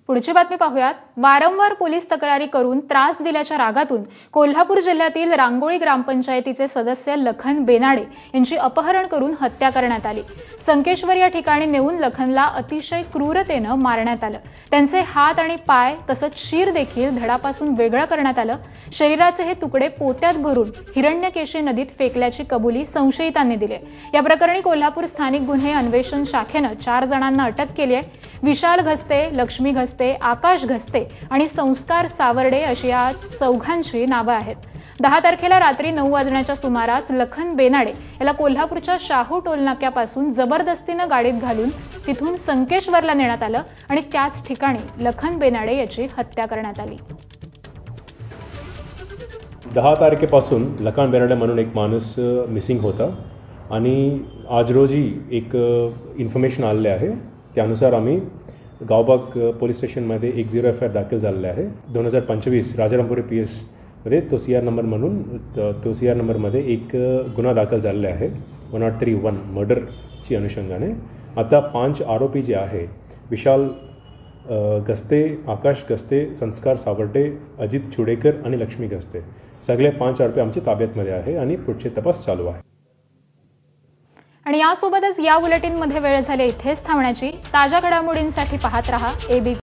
पुढची बातमी पाहूयात। वारंवार पोलीस तक्रारी करून त्रास दिल्याच्या रागातून कोल्हापूर जिल्ह्यातील रांगोळी ग्रामपंचायतीचे सदस्य लखन बेनाडे यांची अपहरण करून हत्या करण्यात आली। संकेश्वर या ठिकाणी नेऊन लखनला अतिशय क्रूरतेने मारण्यात आलं। त्यांचे हात आणि पाय तसंच शीर देखील धडापासून वेगळं करण्यात आलं। शरीराचे हे तुकडे पोत्यात भरून हिरण्यकेशी नदीत फेकल्याची कबुली संशयितांनी दिली। या प्रकरणी कोल्हापूर स्थानिक गुन्हे अन्वेषण शाखेने 4 जणांना अटक केली आहे। विशाल घस्ते, लक्ष्मी घस्ते, आकाश घस्ते आणि संस्कार सावर्डे अशी या चौघांची नावे आहेत। 10 तारखेला रात्री 9 वाजण्याच्या सुमारास लखन बेनाडे याला कोल्हापूरच्या शाहू टोलनाक्यापासून जबरदस्तीने गाडीत घालून तिथून संकेश्वरला नेण्यात आलं आणि त्याच ठिकाणी लखन बेनाडे याची हत्या करण्यात आली। 10 तारखेपासून लखन बेनाडे म्हणून एक माणूस मिसिंग होता आणि आज रोजी एक इन्फॉर्मेशन आले आहे। त्यानुसार आम्ही गावबाग पोलीस स्टेशनमध्ये 10 FIR दाखल झालेले आहे। 2025 राजारामपुरी PS मध्ये तो CR नंबर म्हणून तो CR नंबरमध्ये एक गुन्हा दाखल झालेला आहे 1031 मर्डरची अनुषंगाने। आता 5 आरोपी जे आहे विशाल घस्ते, आकाश घस्ते, संस्कार सावर्डे, अजित चुडेकर आणि लक्ष्मी घस्ते सगळे 5 आरोपी आमच्या ताब्यातमध्ये आहे आणि पुढचे तपास चालू आहे। आणि यासोबतच या बुलेटिनमध्ये वेळ झाली इथेच थांबण्याची। ताज्या घडामोडींसाठी पाहत रहा ABP।